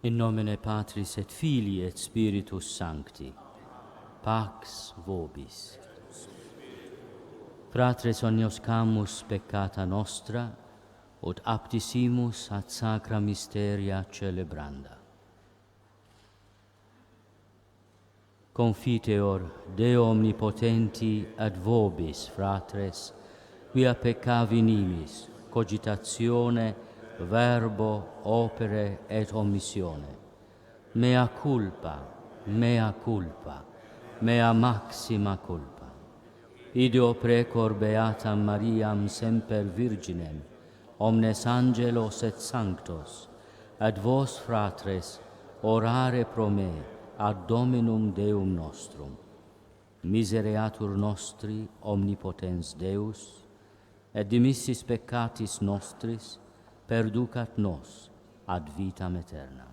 In nomine Patris et Filii et Spiritus Sancti. Pax vobis. Fratres ognoscamus peccata nostra, ut aptisimus ad sacra mysteria celebranda. Confiteor Deo omnipotenti ad vobis, fratres, quia peccavi nimis, cogitatione, verbo, opere et omissione. Mea culpa, mea culpa, mea maxima culpa. Ideo precor beatam Mariam semper virginem, omnes angelos et sanctos, ad vos, fratres, orare pro me, ad Dominum Deum nostrum. Misereatur nostri omnipotens Deus, et dimissis peccatis nostris, perducat nos ad vitam aeterna.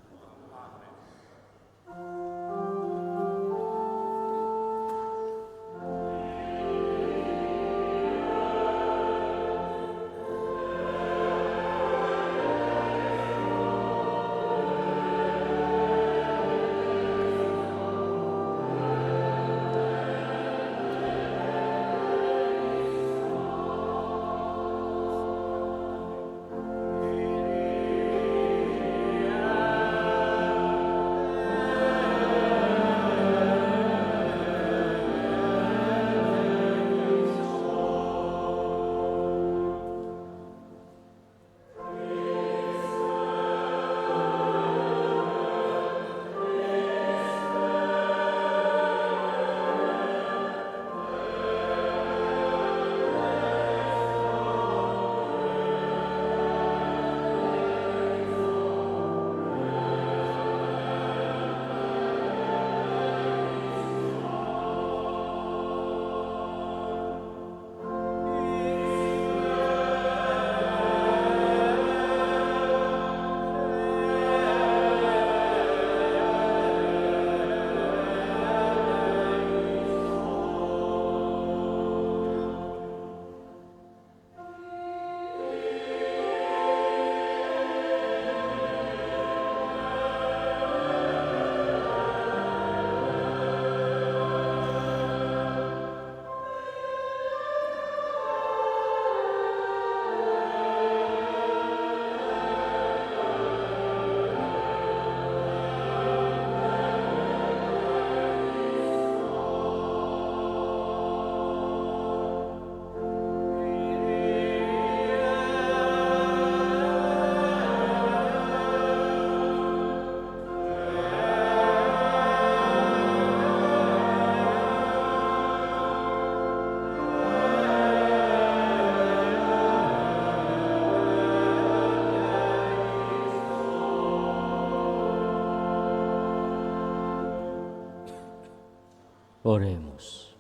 Oremus.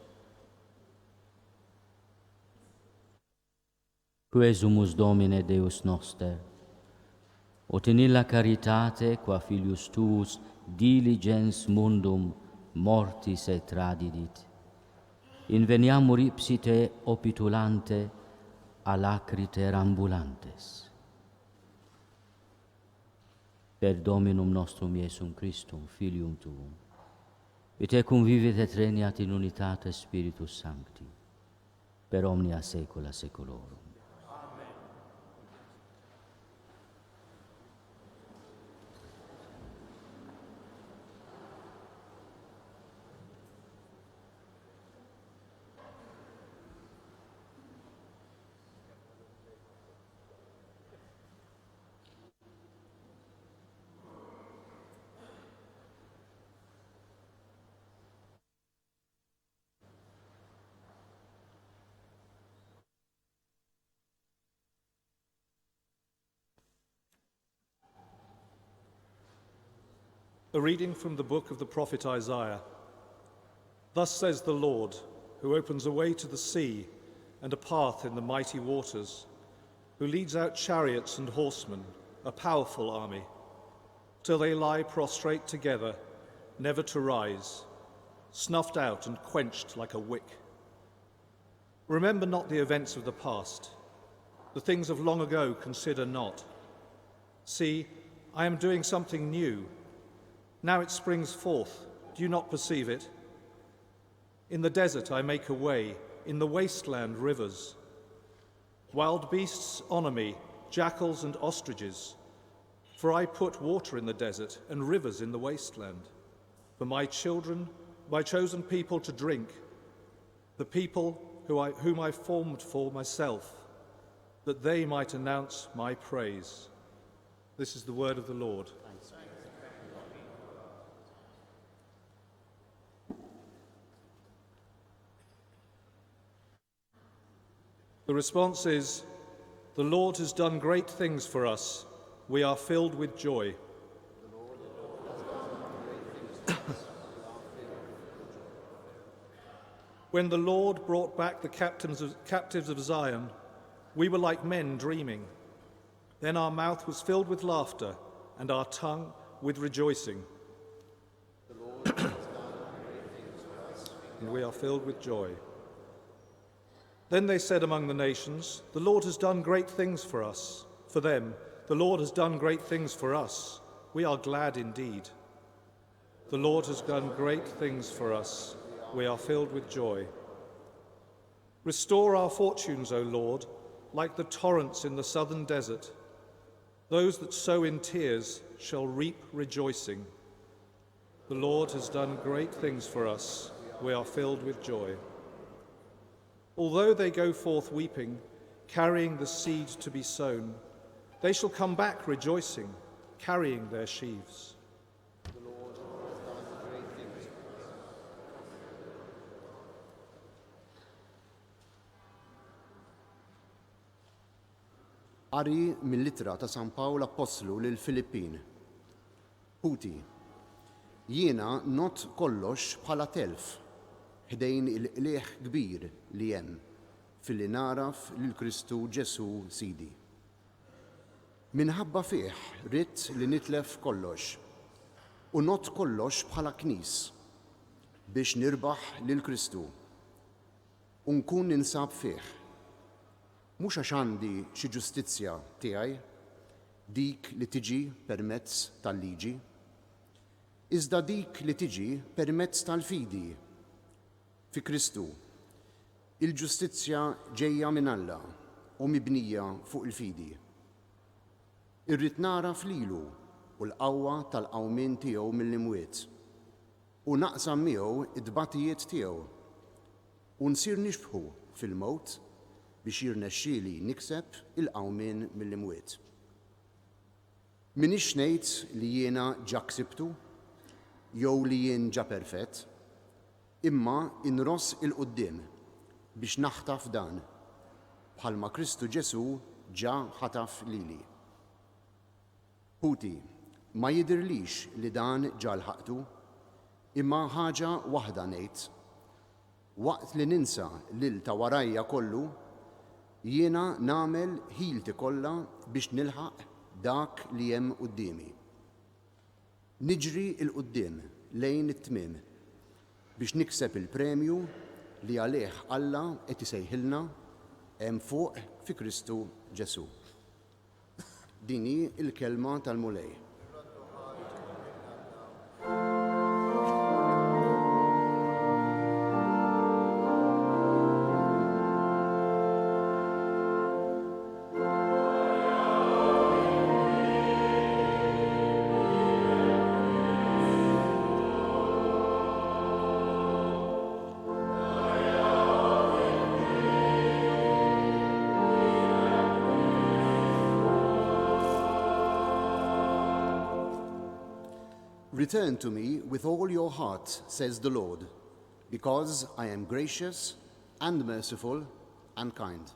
Quesumus Domine Deus noster, ut in illa caritate, qua filius tuus diligens mundum mortis et tradidit, inveniamur ipsite opitulante alacriter ambulantes. Per Dominum nostrum Iesum Christum, Filium Tuum, et ecum vivit et regnat in unitate Spiritus Sancti, per omnia saecula saeculorum. A reading from the book of the prophet Isaiah. Thus says the Lord, who opens a way to the sea and a path in the mighty waters, who leads out chariots and horsemen, a powerful army, till they lie prostrate together, never to rise, snuffed out and quenched like a wick. Remember not the events of the past, the things of long ago consider not. See, I am doing something new. Now it springs forth. Do you not perceive it? In the desert I make a way, in the wasteland rivers. Wild beasts honour me, jackals and ostriches. For I put water in the desert and rivers in the wasteland. For my children, my chosen people to drink, the people whom I formed for myself, that they might announce my praise. This is the word of the Lord. The response is, the Lord has done great things for us. We are filled with joy. When the Lord brought back the captives of Zion, we were like men dreaming. Then our mouth was filled with laughter and our tongue with rejoicing. And we are filled with joy. Then they said among the nations, the Lord has done great things for us. For them, the Lord has done great things for us. We are glad indeed. The Lord has done great things for us. We are filled with joy. Restore our fortunes, O Lord, like the torrents in the southern desert. Those that sow in tears shall reap rejoicing. The Lord has done great things for us. We are filled with joy. Although they go forth weeping, carrying the seed to be sown, they shall come back rejoicing, carrying their sheaves. The Lord has done great things. Qari mill-Littra ta' San Pawl Apostlu lil Filippin. Puti, jiena not kollox bħala telf ħdejn il-qlieħ kbir li hemm filli naraf lil Kristu Ġesu Sidi. Minħabba fih ridt li nitlef kollox u not kollox bħala knies biex nirbaħ lil Kristu u nkun ninsab fih. Mhux għax għandi xi ġustizzja tiegħi dik li tiġi permezz tal-liġi, iżda dik li tiġi permezz tal-fidi fi Kristu. Il-ġustizzja ġejja minn Alla u mibnija fuq il-fidi. Irrid naraf lilu u l-qawwa tal-qawmien tiegħu mill-imwiet u naqsam miegħu id-dbatijiet tiegħu u nsir nixbħu fil-mowt biex jirnexxieli nikseb il-qawmien mill-imwiet. Minix ngħid li jiena ġa ksibtu jew li jien ġa perfett, imma inross il-qudiem biex naħtaf dan bħalma Kristu Ġesu ġa ħataf lili. Puti, ma jidirlix li dan ġa lħaqtu, imma ħaġa waħda ngħid. Waqt li ninsa lil ta' warajja kollu, jiena nagħmel ħilti kollha biex nilħaq dak li hemm qudiemi. Niġri il-qudiem lejn it-tmiem biex nikseb il-premju li għalih Alla qed isejħilna hemm fuq fi Kristu Ġesu. Din hi l-kelma tal-Mulej. Return to me with all your heart, says the Lord, because I am gracious and merciful and kind.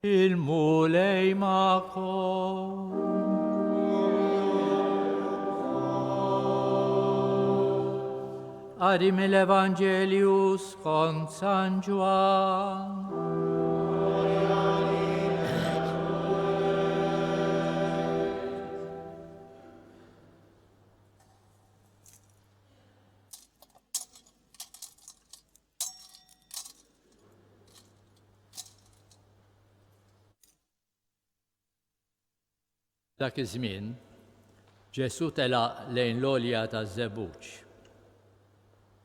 Il-mulej ma'kom. Qari mill-Evanġelju skont San Ġwann. Dak iż-żmien, Ġesu telaq lejn l-għolja taż-żebbuġ.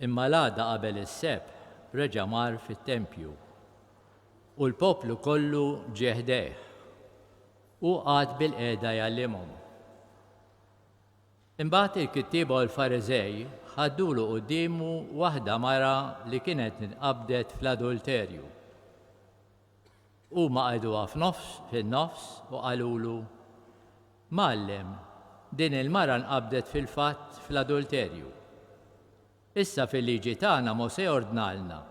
Imma l-għada qabel is-sebb reġa' mar fit-tempju u l-poplu kollu ġie ħdejh u qagħad bil-qiegħda jgħallimhom. Imbagħad il-kittieba u l-Fariżej ħaddulu qudiemu waħda mara li kienet inqabdet fl-adulterju. Huma qgħiduha fin-nofs u qalulu: Mallem, din il-mara nqabdet fil-fatt fl-adulterju. Issa fil-liġi tagħna Mosè ordnalna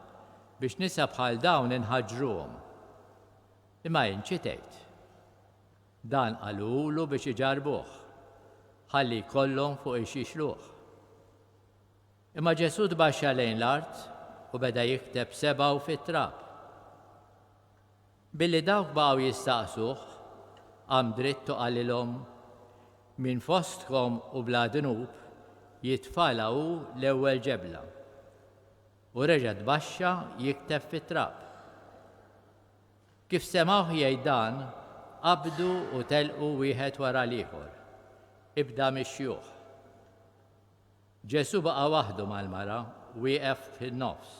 biex nisa bħal dawn inħaġġruhom. Imma inti tgħid. Dan qalulu biex iġarbuh, ħalli jkollhom fuq ix jixluh. Imma Ġesu tbaxxa lejn l-art u beda jikteb sebgħu fit-trab. Billi dawk baqgħu jistaqsuh, qam dritt u qalilhom: Min fostkom u bla dinub jitfala hu l-ewwel ġebla. U reġa' tbaxxa jikteb fit-trab. Kif semgħuh jgħid dan, qabdu u telqu wieħed wara l-ieħor. Ibda mix-xjuħ. Ġesu baqa' waħdu mal-mara wieqef fin-nofs.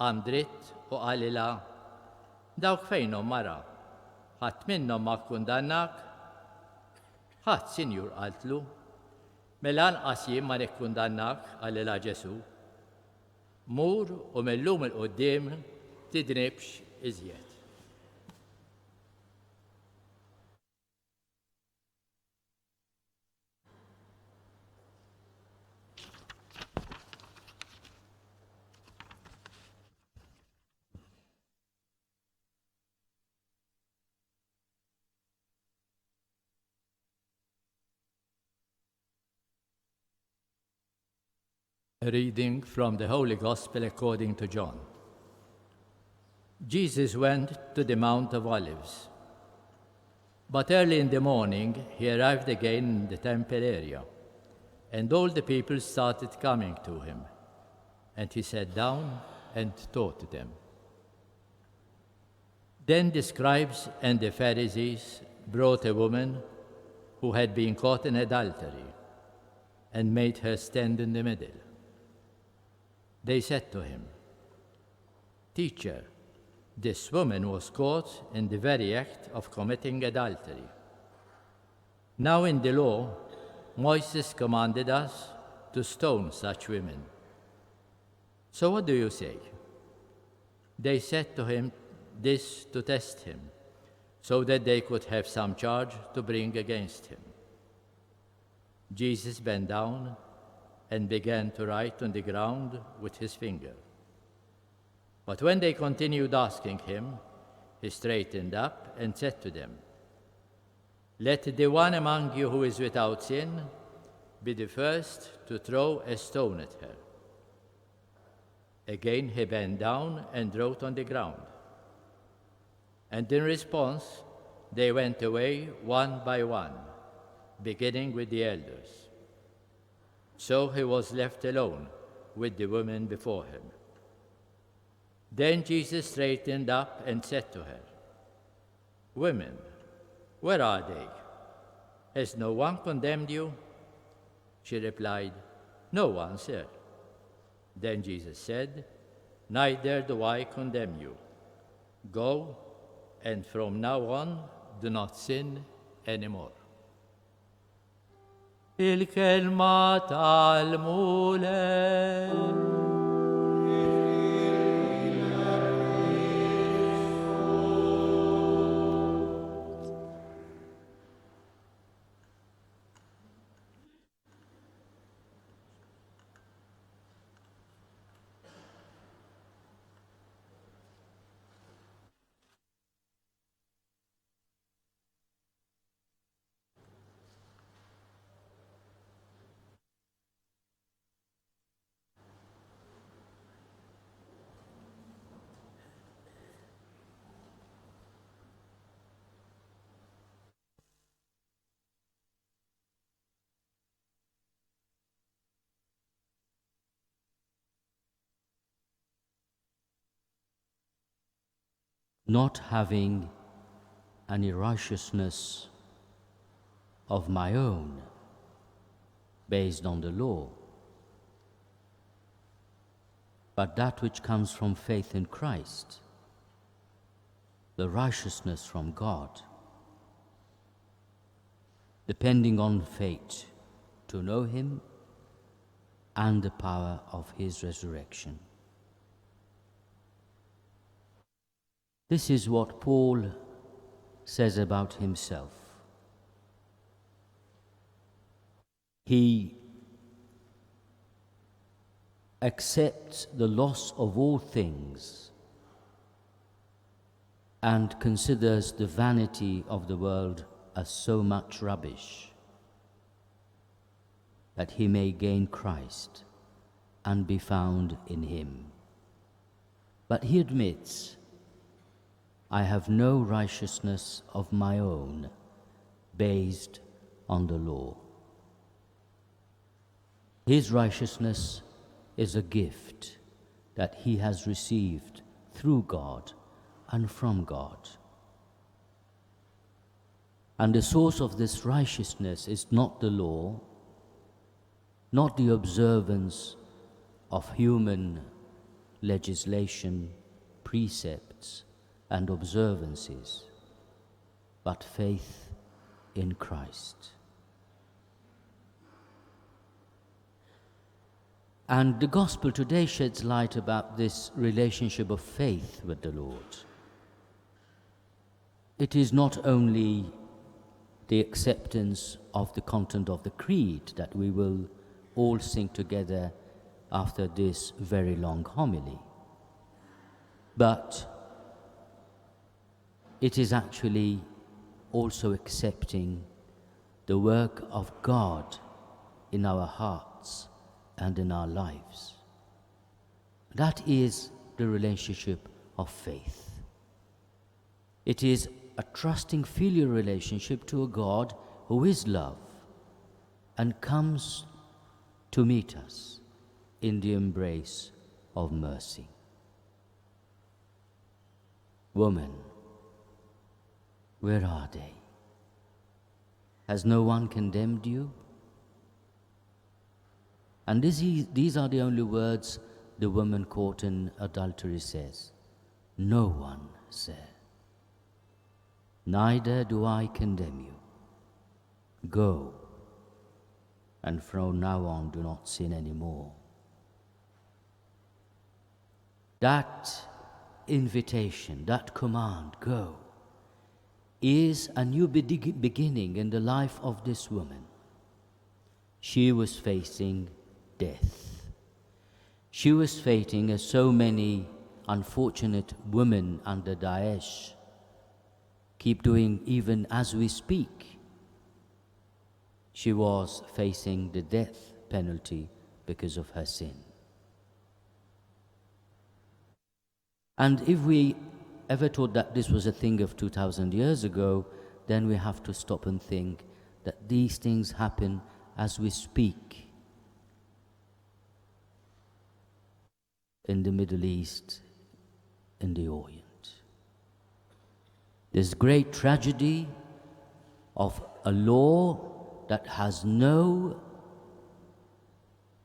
Qam dritt u qalilha: Dawk fejnhom mara? Ħadd minnhom ma kkundannak? Ħadd, Sinjur, qaltlu. Mela anqas jien ma nikkundannak, qalilha Ġesu. Mur u millum il-qudiem tidnibx iżjed. A reading from the Holy Gospel according to John. Jesus went to the Mount of Olives. But early in the morning, he arrived again in the temple area, and all the people started coming to him. And he sat down and taught them. Then the scribes and the Pharisees brought a woman who had been caught in adultery and made her stand in the middle. They said to him, Teacher, this woman was caught in the very act of committing adultery. Now in the law, Moses commanded us to stone such women. So what do you say? They said to him this to test him, so that they could have some charge to bring against him. Jesus bent down and began to write on the ground with his finger. But when they continued asking him, he straightened up and said to them, Let the one among you who is without sin be the first to throw a stone at her. Again he bent down and wrote on the ground. And in response, they went away one by one, beginning with the elders. So he was left alone with the woman before him. Then Jesus straightened up and said to her, Women, where are they? Has no one condemned you? She replied, No one, sir. Then Jesus said, Neither do I condemn you. Go, and from now on, do not sin anymore. Il-kelma tal-mulek. not having any righteousness of my own based on the law, but that which comes from faith in Christ, the righteousness from God, depending on faith to know Him and the power of His resurrection. This is what Paul says about himself. He accepts the loss of all things and considers the vanity of the world as so much rubbish, that he may gain Christ and be found in Him. But he admits, I have no righteousness of my own based on the law. His righteousness is a gift that he has received through God and from God. And the source of this righteousness is not the law, not the observance of human legislation, precepts, and observances, but faith in Christ. And the gospel today sheds light about this relationship of faith with the Lord. It is not only the acceptance of the content of the creed that we will all sing together after this very long homily, but it is actually also accepting the work of God in our hearts and in our lives. That is the relationship of faith. It is a trusting filial relationship to a God who is love and comes to meet us in the embrace of mercy. Woman, where are they? Has no one condemned you? And these are the only words the woman caught in adultery says. No one, sir. Neither do I condemn you. Go, and from now on do not sin anymore. That invitation, that command, go, is a new beginning in the life of this woman. She was facing death. She was facing, as so many unfortunate women under Daesh keep doing even as we speak. She was facing the death penalty because of her sin. And if we ever thought that this was a thing of 2,000 years ago, then we have to stop and think that these things happen as we speak in the Middle East, in the Orient. This great tragedy of a law that has no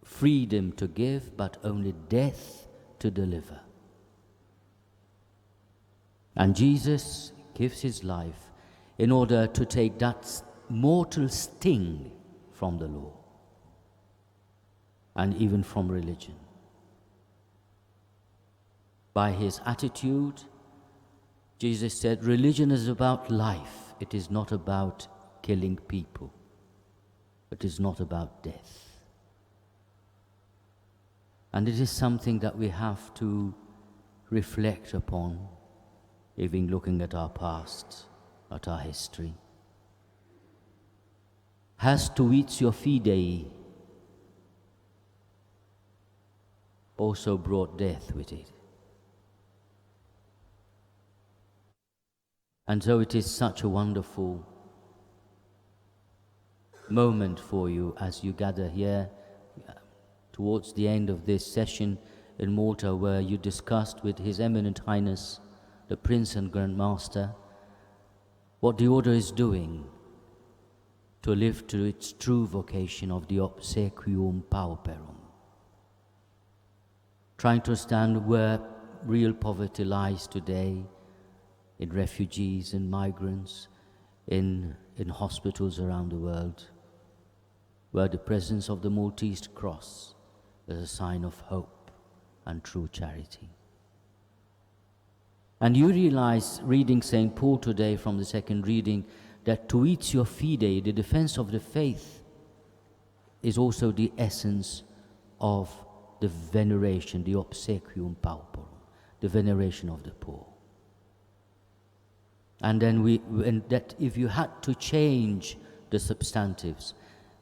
freedom to give, but only death to deliver. And Jesus gives his life in order to take that mortal sting from the law and even from religion. By his attitude, Jesus said, religion is about life. It is not about killing people. It is not about death. And it is something that we have to reflect upon, even looking at our past, at our history. Has Tuitio Fidei also brought death with it? And so it is such a wonderful moment for you as you gather here towards the end of this session in Malta, where you discussed with His Eminent Highness the Prince and Grand Master, what the Order is doing to live to its true vocation of the obsequium pauperum, trying to understand where real poverty lies today, in refugees and migrants, in hospitals around the world, where the presence of the Maltese cross is a sign of hope and true charity. And you realize, reading St. Paul today from the second reading, that tuitio fidei, the defense of the faith, is also the essence of the veneration, the obsequium pauperum, the veneration of the poor. And then that if you had to change the substantives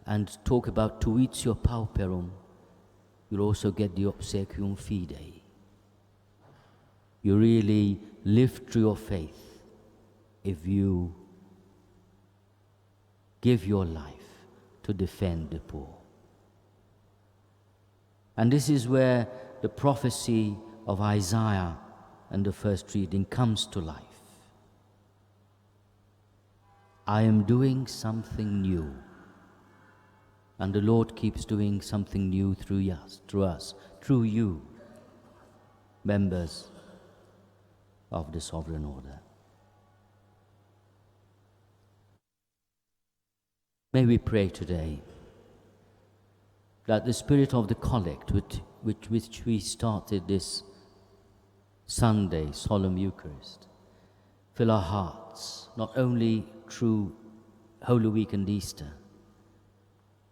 and talk about tuitio pauperum, you'll also get the obsequium fidei. You really live through your faith if you give your life to defend the poor. And this is where the prophecy of Isaiah and the first reading comes to life. I am doing something new. And the Lord keeps doing something new through us, through you, members of the Sovereign Order. May we pray today that the spirit of the collect with which we started this Sunday solemn Eucharist fill our hearts, not only through Holy Week and Easter,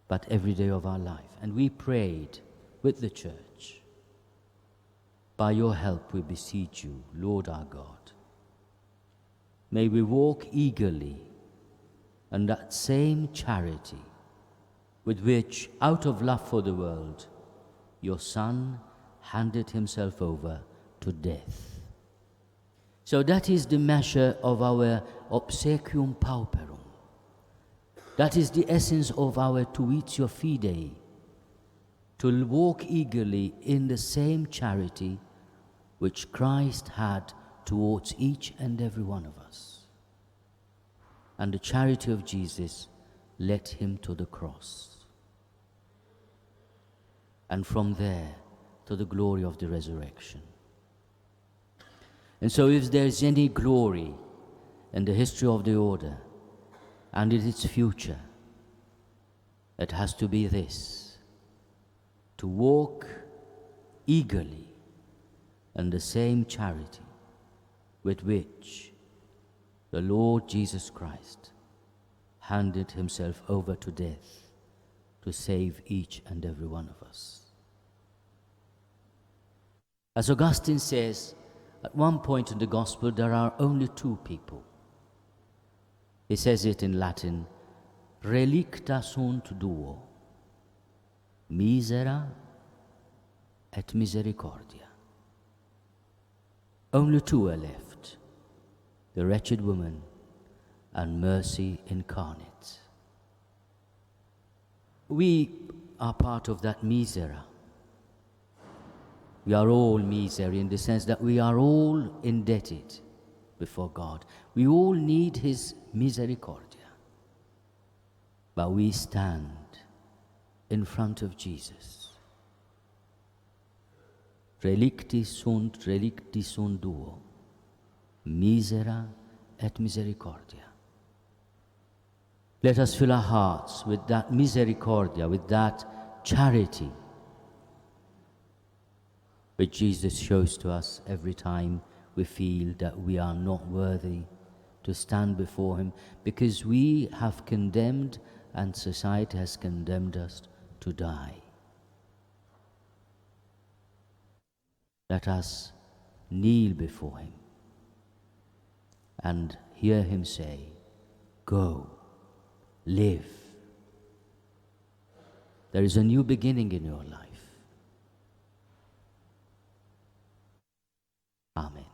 but every day of our life. And we prayed with the Church, by your help we beseech you, Lord our God. May we walk eagerly in that same charity with which, out of love for the world, your Son handed himself over to death. So that is the measure of our obsequium pauperum. That is the essence of our tuitio fidei, to walk eagerly in the same charity which Christ had towards each and every one of us. And the charity of Jesus led him to the cross, and from there to the glory of the resurrection. And so if there is any glory in the history of the Order and in its future, it has to be this: to walk eagerly in the same charity with which the Lord Jesus Christ handed himself over to death to save each and every one of us. As Augustine says, at one point in the Gospel there are only two people. He says it in Latin, relicta sunt duo, misera et misericordia. Only two are left, the wretched woman and mercy incarnate. We are part of that misera. We are all misery in the sense that we are all indebted before God. We all need his misericordia. But we stand in front of Jesus. Relicti sunt duo, misera et misericordia. Let us fill our hearts with that misericordia, with that charity which Jesus shows to us every time we feel that we are not worthy to stand before him, because we have condemned and society has condemned us to die. Let us kneel before him and hear him say, go, live. There is a new beginning in your life. Amen.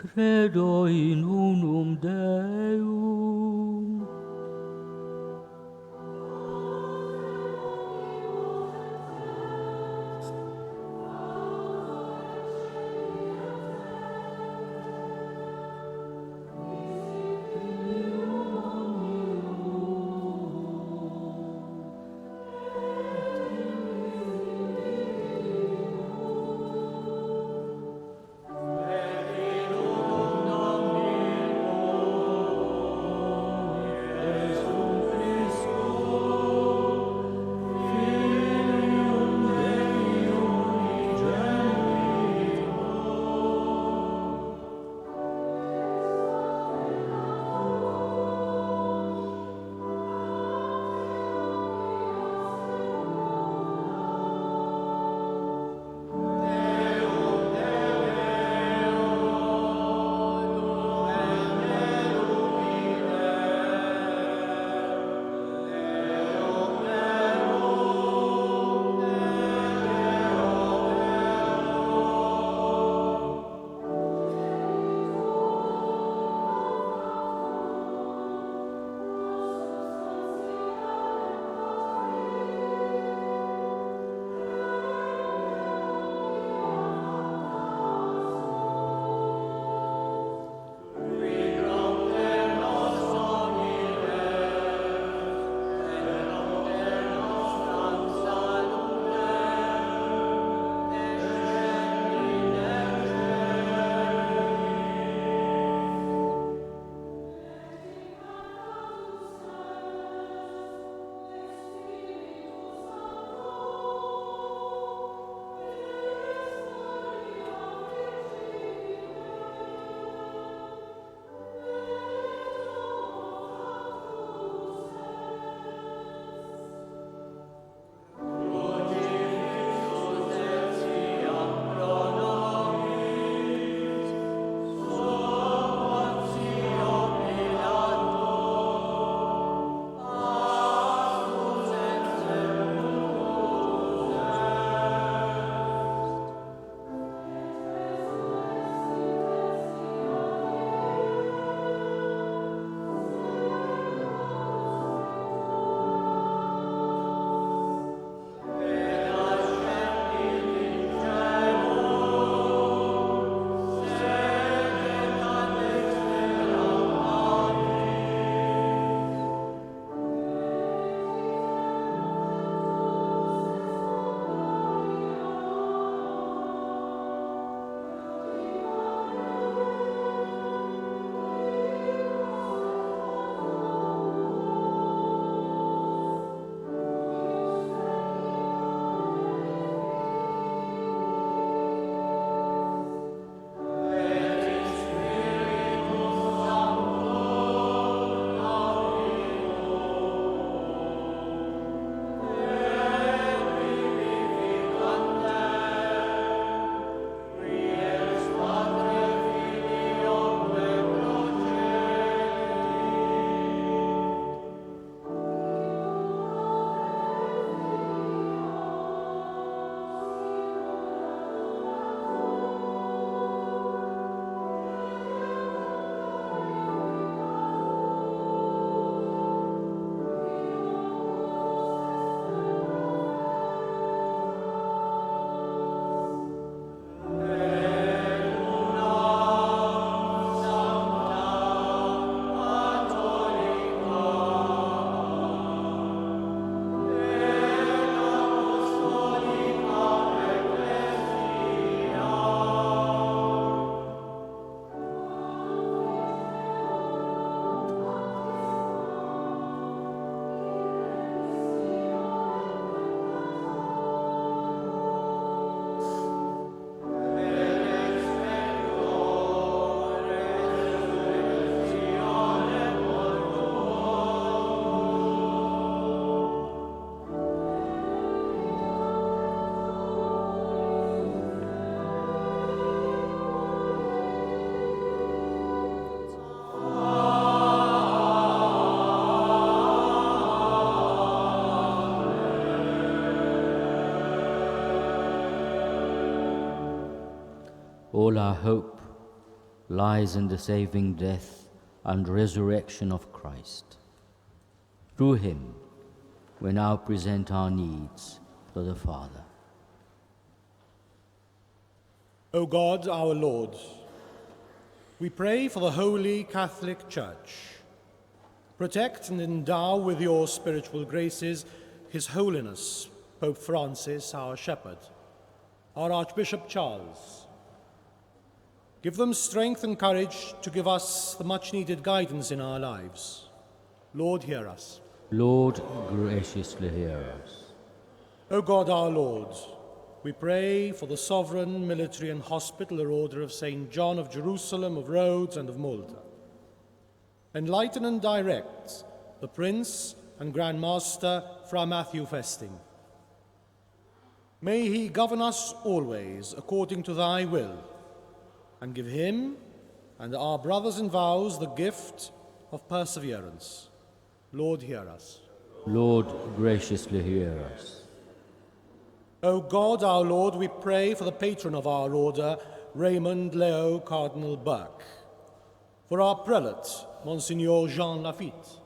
Credo in unum Deum. all our hope lies in the saving death and resurrection of Christ. Through him, we now present our needs to the Father. O God, our Lord, we pray for the Holy Catholic Church. Protect and endow with your spiritual graces His Holiness, Pope Francis, our shepherd, our Archbishop Charles. Give them strength and courage to give us the much-needed guidance in our lives. Lord, hear us. Lord, graciously hear us. O God, our Lord, we pray for the Sovereign Military and Hospitaller Order of St. John of Jerusalem, of Rhodes, and of Malta. Enlighten and direct the Prince and Grand Master Fra Matthew Festing. May he govern us always according to thy will, and give him and our brothers in vows the gift of perseverance. Lord, hear us. Lord, graciously hear us. O God, our Lord, we pray for the patron of our order, Raymond Leo Cardinal Burke, for our prelate, Monsignor Jean Lafitte,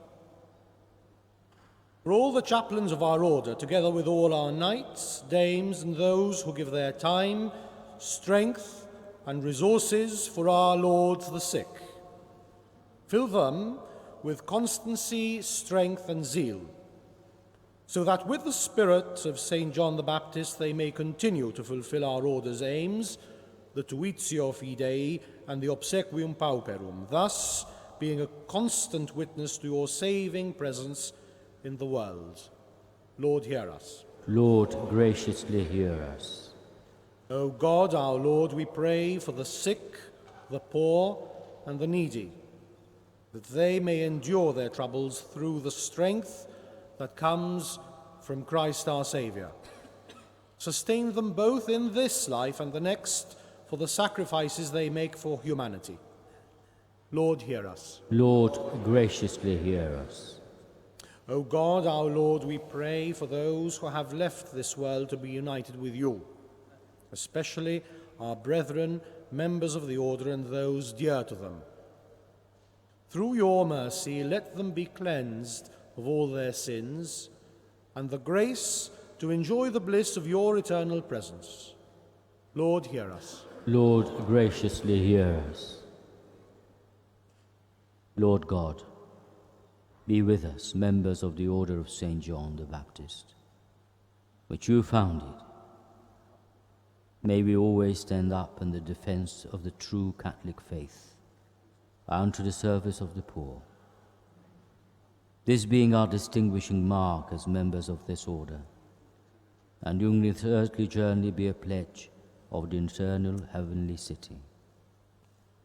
for all the chaplains of our order, together with all our knights, dames, and those who give their time, strength, and resources for our Lord the sick. Fill them with constancy, strength, and zeal, so that with the spirit of St. John the Baptist they may continue to fulfill our order's aims, the Tuitio Fidei and the Obsequium Pauperum, thus being a constant witness to your saving presence in the world. Lord, hear us. Lord, graciously hear us. O God, our Lord, we pray for the sick, the poor, and the needy, that they may endure their troubles through the strength that comes from Christ our Saviour. Sustain them both in this life and the next for the sacrifices they make for humanity. Lord, hear us. Lord, graciously hear us. O God, our Lord, we pray for those who have left this world to be united with you, especially our brethren, members of the order, and those dear to them. Through your mercy, let them be cleansed of all their sins, and the grace to enjoy the bliss of your eternal presence. Lord, hear us. Lord, graciously hear us. Lord God, be with us, members of the Order of St. John the Baptist, which you founded. May we always stand up in the defense of the true Catholic faith and to the service of the poor. This being our distinguishing mark as members of this order, and during this earthly journey be a pledge of the eternal heavenly city.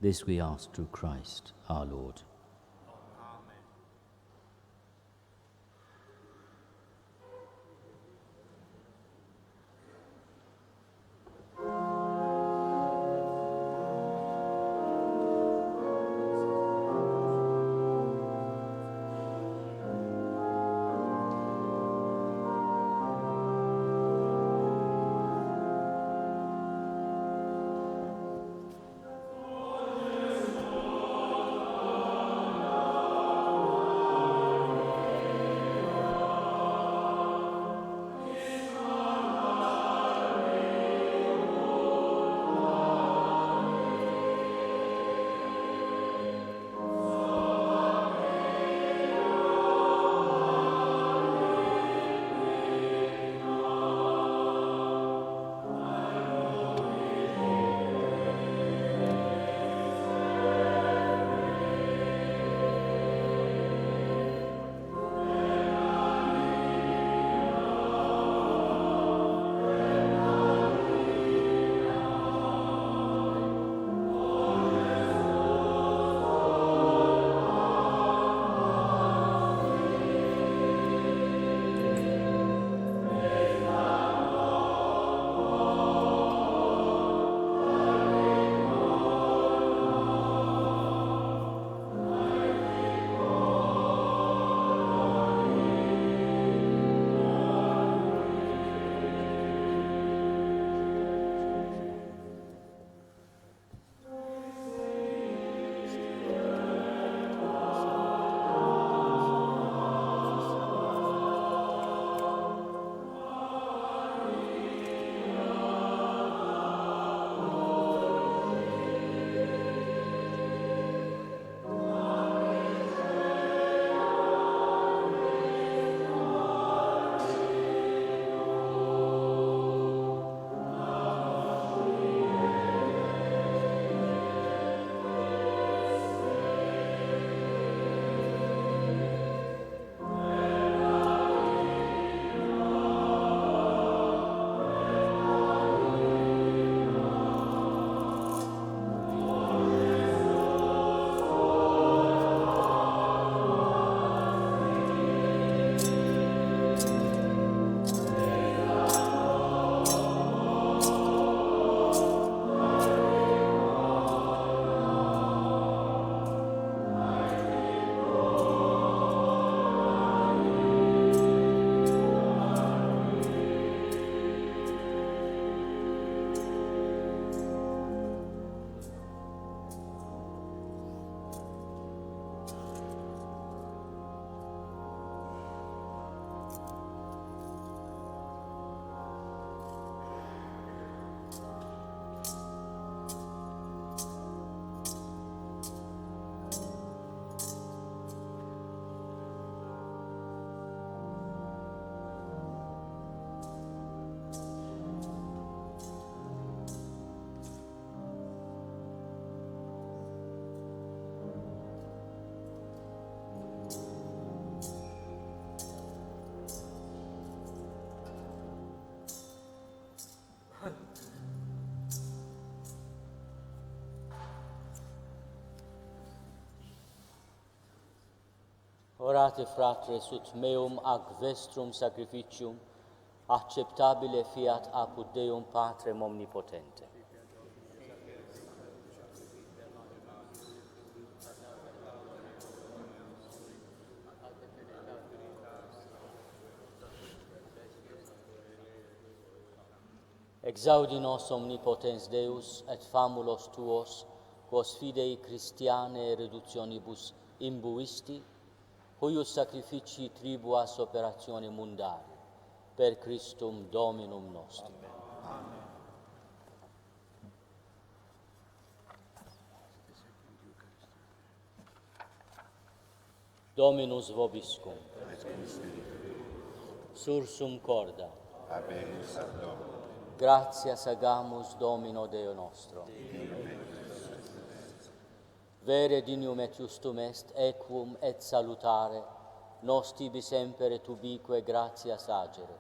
This we ask through Christ our Lord. Orate fratres ut meum ac vestrum sacrificium acceptabile fiat apud Deum Patrem omnipotente. Exaudi nos omnipotens Deus et famulos tuos, quos fidei Christianae reductionibus imbuisti, huius sacrificii tribuas operatione mundari, per Christum Dominum nostrum. Amen. Dominus vobiscum. Sursum corda. Habemus ad Domino. Gratias agamus Domino Deo nostro. Vere dignum et justum est, equum et salutare, nos tibi semper et ubique gratias agere.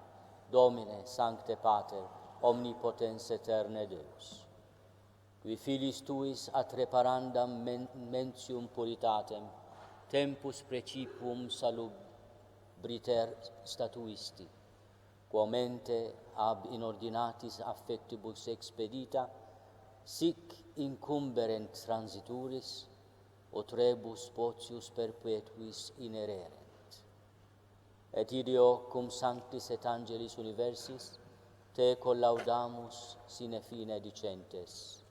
Domine, Sancte Pater, omnipotens eterne Deus. Qui filis tuis ad reparandam mentium puritatem, tempus precipium salubriter statuisti, quomente ab inordinatis affectibus expedita, sic incumberent transituris, ut rebus potius perpetuis inererent. Et ideo cum sanctis et angelis universis, te collaudamus sine fine dicentes.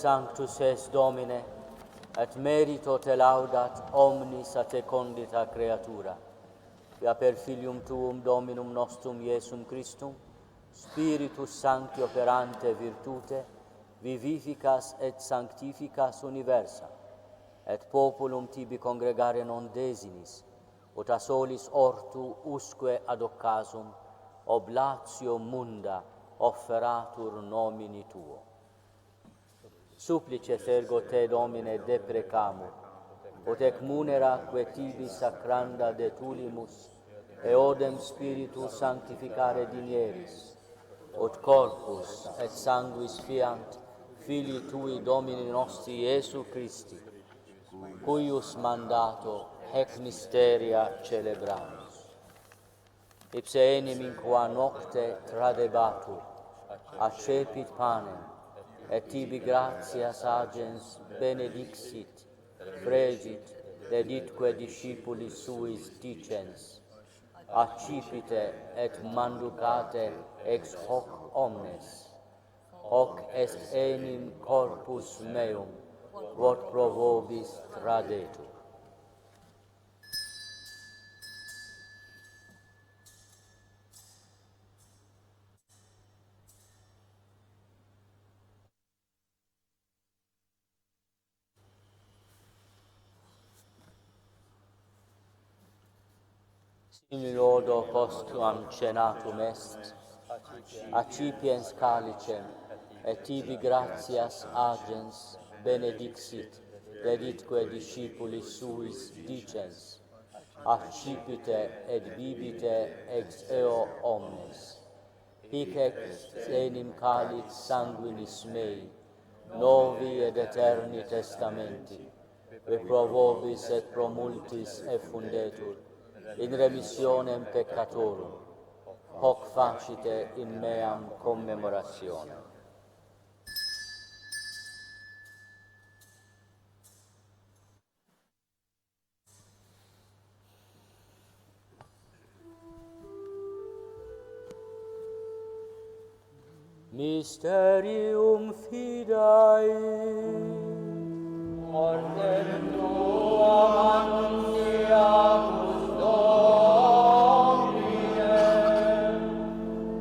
Sanctus est Domine, et merito te laudat omnis a te condita creatura, via per Filium Tuum Dominum nostrum Iesum Christum, Spiritus Sancti operante virtute, vivificas et sanctificas universa, et populum tibi congregare non desinis, ut a solis ortu usque ad occasum, oblatio munda offeratur nomini Tuo. Supplices ergo te, Domine, deprecamur, ut ec munera que tibi sacranda de tulimus, eodem Spiritus sanctificare dinieris, ut corpus et sanguis fiant Filii Tui Domini nostri Iesu Christi, cuius mandato hec mysteria celebramus. Ipse enim in qua nocte tradebatur, accepit panem, et tibi gratias agens benedixit, fregit, deditque discipulis suis dicens, accipite et manducate ex hoc omnes, hoc est enim corpus meum, quod pro vobis tradetur. In lodo postquam cenatum est, accipiens calicem, et tibi gratias agens benedixit, deditque discipulis suis dicens, accipite et bibite ex eo omnes. Hic ex enim calix sanguinis mei, novi et eterni testamenti, et pro vobis et pro multis effundetur, in remissionem peccatorum, hoc facite in meam commemorationem. Mysterium fidei, mortem tuam annunciamus Domine,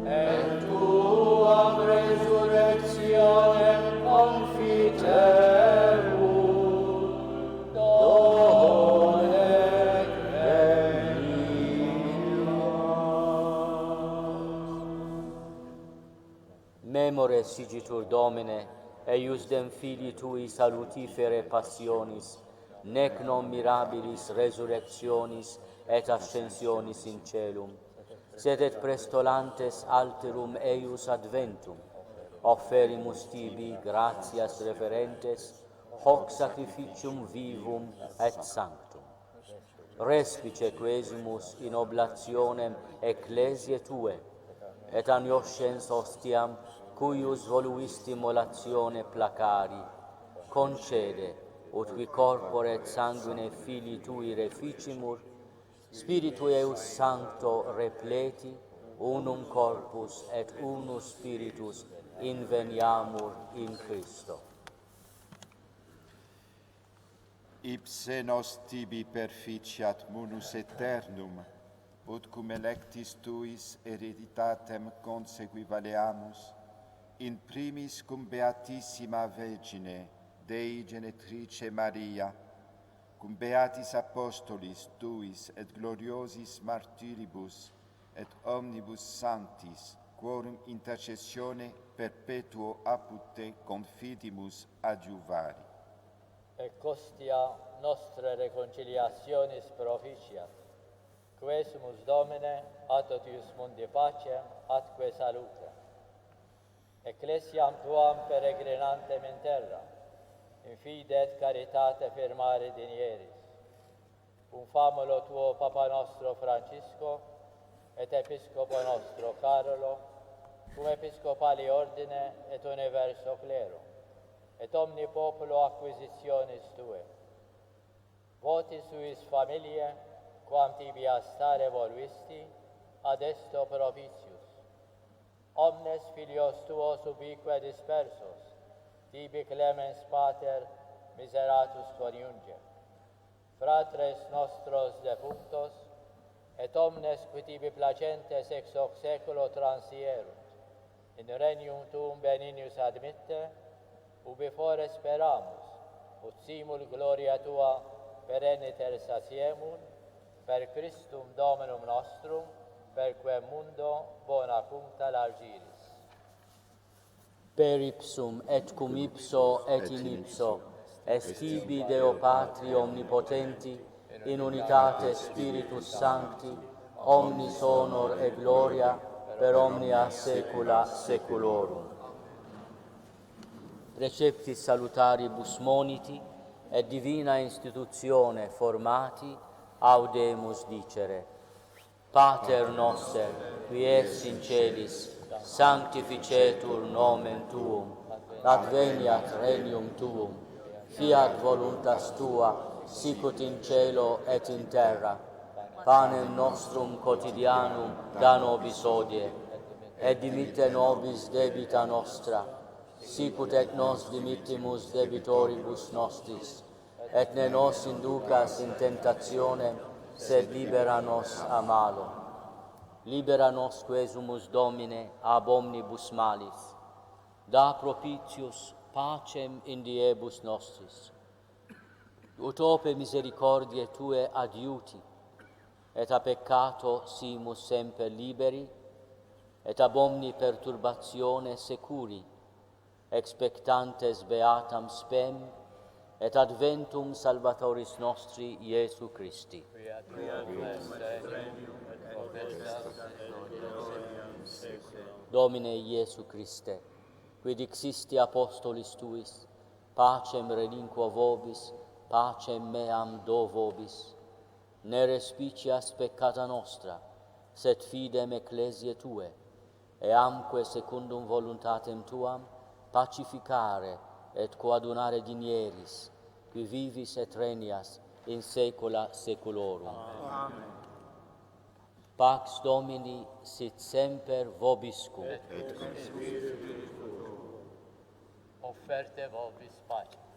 et tuam resurrectionem confitemus, donec venias. Memore sigitur Domine, eius dem filii tui salutifere passionis, nec non mirabilis resurrectionis et ascensionis in celum, sed et prestolantes alterum eius adventum, offerimus tibi gratias referentes, hoc sacrificium vivum et sanctum. Respice quesimus in oblationem ecclesiae tue, et agnoscens ostiam, cuius voluisti molatione placari, concede, ut qui corpore et sanguine filii tui reficimur, Spiritu eius sancto repleti, unum corpus et unus spiritus inveniamur in Christo. Ipse nos tibi perficiat munus eternum, ut cum electis tuis hereditatem consequivaleamus, in primis cum Beatissima Vergine, Dei Genetrice Maria, cum beatis apostolis tuis et gloriosis martyribus et omnibus sanctis, quorum intercessione perpetuo apud te confidimus adjuvari. Et costia nostre reconciliationis proficiat, quesumus Domine, atotius mundi pacem, atque salutem. Ecclesiam tuam peregrinantem in terra, in fide et caritate firmare dinieris. Un famulo tuo Papa nostro Francisco, et Episcopo nostro Carolo, cum Episcopali ordine et universo clero, et omni populo acquisitionis tue. Voti suis familiae, quam tibi a stare voluisti, ad esto propitius. Omnes filios tuos ubique dispersos, tibi clemens pater miseratus coniunge. Fratres nostros defunctos, et omnes qui tibi placentes ex hoc seculo transierunt, in regnum tuum beninius admitte, ubi fore speramus, ut simul gloria tua pereniter satiemur, per Christum Dominum nostrum, per quem mundo bona cuncta largiris. Per ipsum et cum ipso et in ipso, est tibi Deo Patri omnipotenti, in unitate Spiritus Sancti, omnis honor et gloria, per omnia saecula saeculorum. Preceptis salutaribus moniti, et divina institutione formati, audemus dicere. Pater noster, qui es in celis, sanctificetur nomen tuum, adveniat regnum tuum, fiat voluntas tua, sicut in cielo et in terra. Panem nostrum quotidianum da nobis hodie, et dimitte nobis debita nostra, sicut et nos dimittimus debitoribus nostris, et ne nos inducas in tentationem, sed libera nos a malo. Libera nos quesumus Domine ab omnibus malis. Da propitius pacem in diebus nostris. Ut ope misericordiae Tue adiuti, et a peccato simus semper liberi, et ab omni perturbatione securi, expectantes beatam spem, et adventum salvatoris nostri Iesu Christi. Domine Iesu Christe, qui dixisti apostolis Tuis, pacem relinquo vobis, pacem meam do vobis, ne respicias peccata nostra, sed fidem ecclesiae Tue, e amque secundum voluntatem Tuam pacificare et coadunare dinieris, qui vivis et regnias in saecula saeculorum. Amen. Pax Domini sit semper vobiscum. Et cum spiritu tuo. Offerte vobis pace.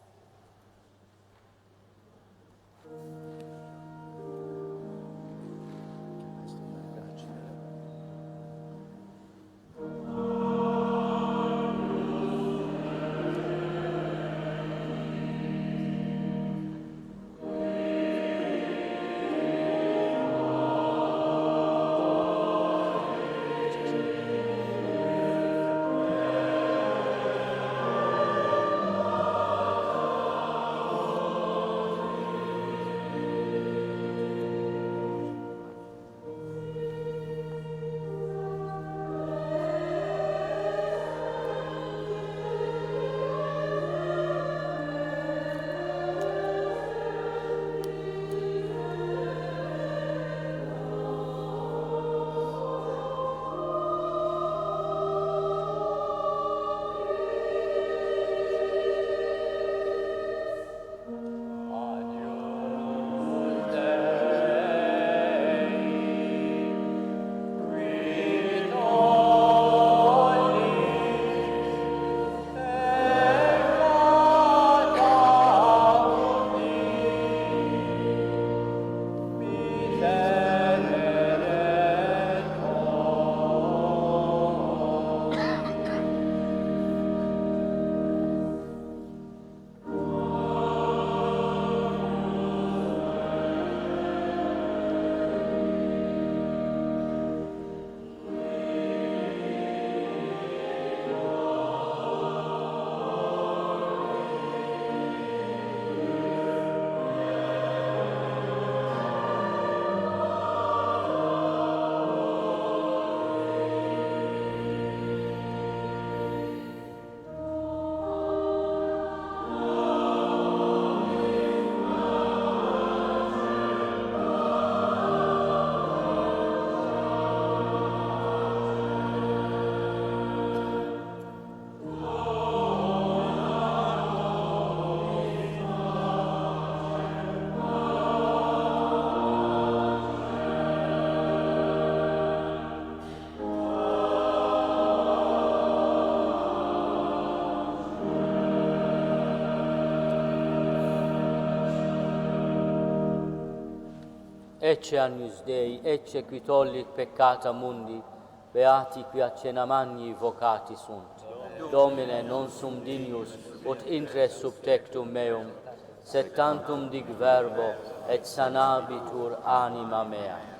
Ecce agnus Dei, ecce qui tollit peccata mundi, beati qui a cena magni vocati sunt. Domine, non sum dignus, ut intres sub tectum meum, sed tantum dig verbo, et sanabitur anima mea.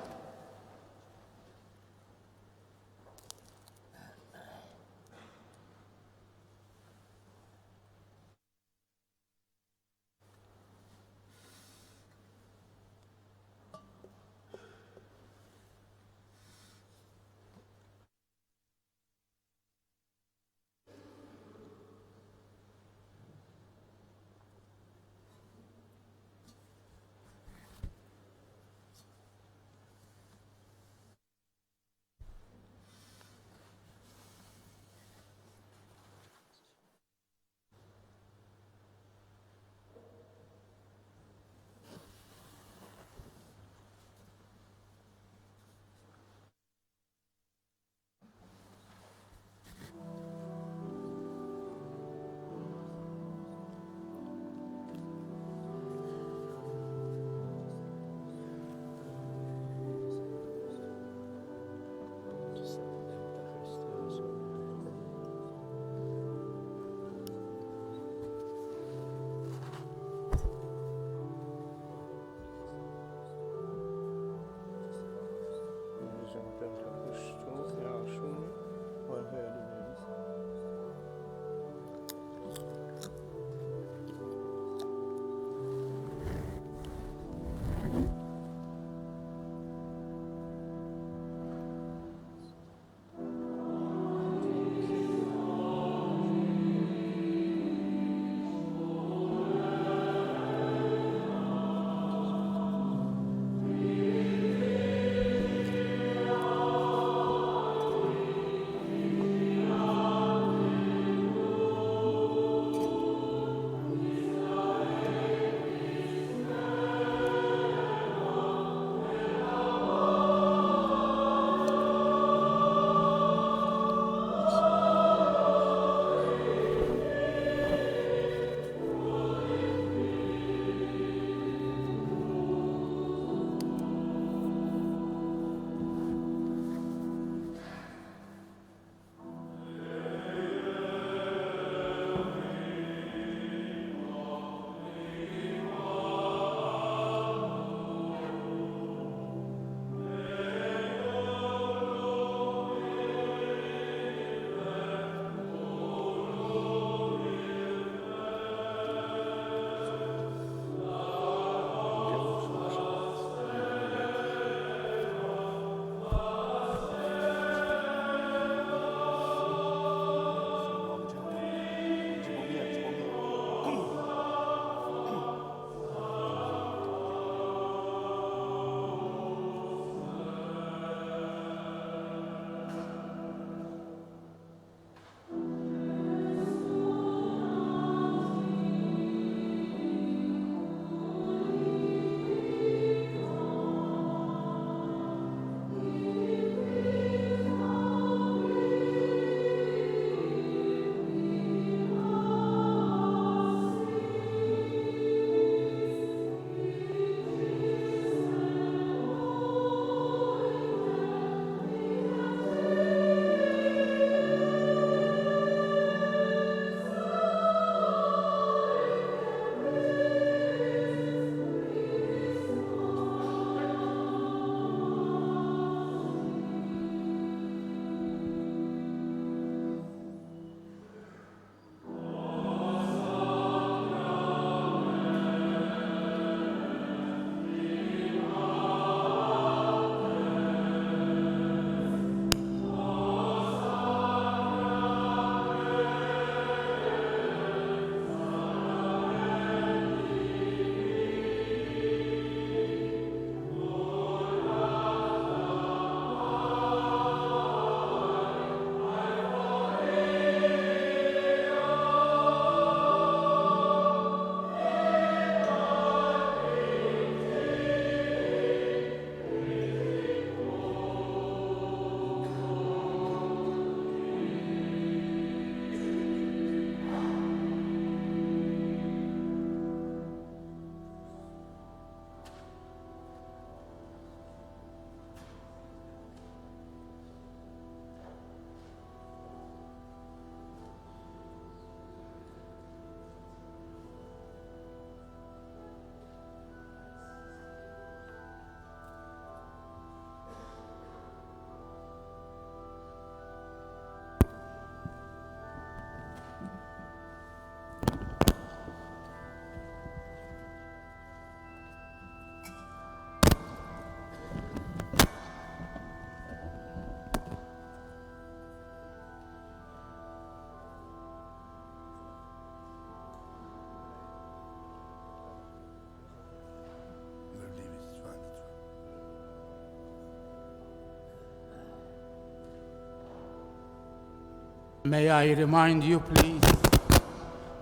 May I remind you, please,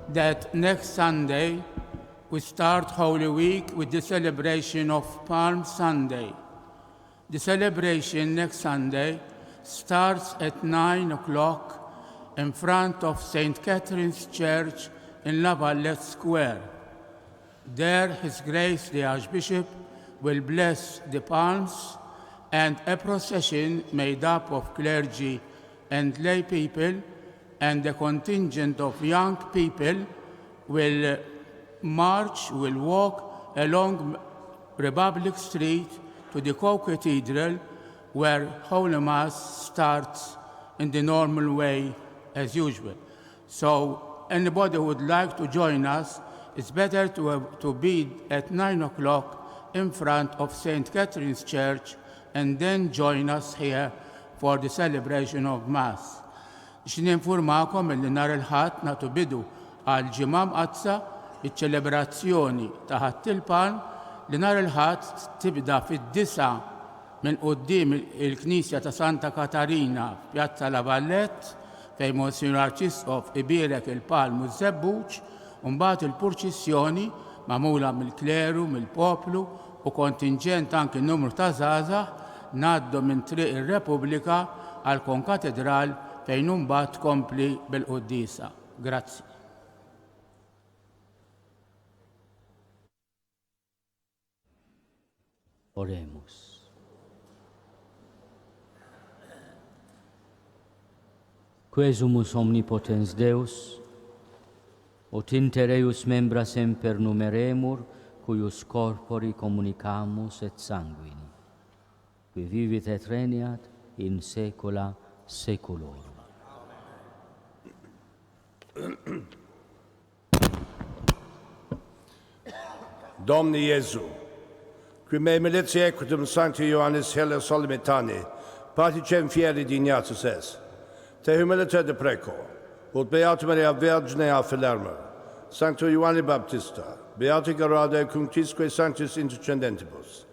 that next Sunday we start Holy Week with the celebration of Palm Sunday. The celebration next Sunday starts at 9 o'clock in front of St. Catherine's Church in La Valletta Square. There, His Grace the Archbishop will bless the palms, and a procession made up of clergy and lay people and a contingent of young people will walk along Republic Street to the Katidral, where Holy Mass starts in the normal way as usual. So anybody who would like to join us, it's better to be at 9 o'clock in front of St. Catherine's Church and then join us here for the celebration of Mass. X'ninformakom li nhar il-Ħadd nagħtu bidu għal ġimgħa mqazza iċ-ċelebrazzjoni ta' Ħadd il-Palm li nhar il-Ħadd tibda fid-9 minn quddiem il-Knisja ta' Santa Katarina f'Pjazza La Valletta fejn Monsignor L-Arċisqof ibierek il-palm u żebbuġ u mbagħad il-purċissjoni magħmula mill-kleru, mill-poplu u kontingent anke numru ta' żgħażagħ ngħaddu minn triq ir-Repubblika għal Katidral fejn mbagħad tkompli bil-Quddiesa. Grazzi. Oremus. Quesumus omnipotens Deus, ut inter eius membra semper numeremur, cuius corpori communicamus et sanguini, qui vivit et regnat in saecula saeculorum. Domni Iesu, qui me militia equitum Sancti Ioannis Helle Solimitani, particem fieri dignatus es, te humiliter de preco, ut beata Maria Virginea Filerma, Sancto Ioanni Baptista, beati garade cunctisque sanctis intercendentibus,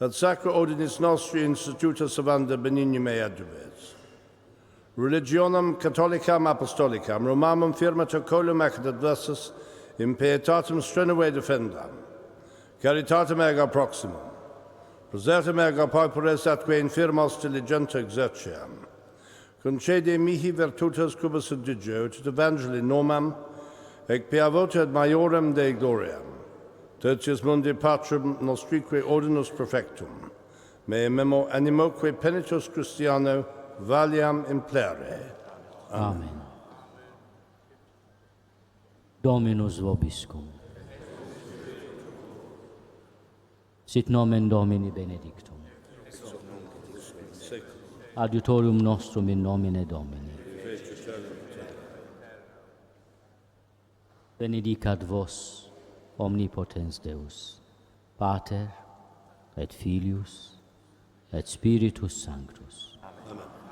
et sacra ordinis nostri instituta savanda benignum adjuves. Religionem Catholicam Apostolicam, Romamum firmata colum ac adversus, in pietatem strenuae defendam, caritatem erga proximum, presertum erga pauperes atque infirmos diligenta exerciam, concede mihi virtutas cubus edigio, et evangeli nomam, ec per voto ad maiorem Dei gloriam, tertius mundi patrum nostrique ordinus perfectum, me memo animoque penitus Christiano valiam implere. Amen. Dominus vobiscum. Sit nomen Domini benedictum. Adiutorium nostrum in nomine Domini. Benedicat vos, omnipotens Deus, Pater, et Filius, et Spiritus Sanctus. Amen.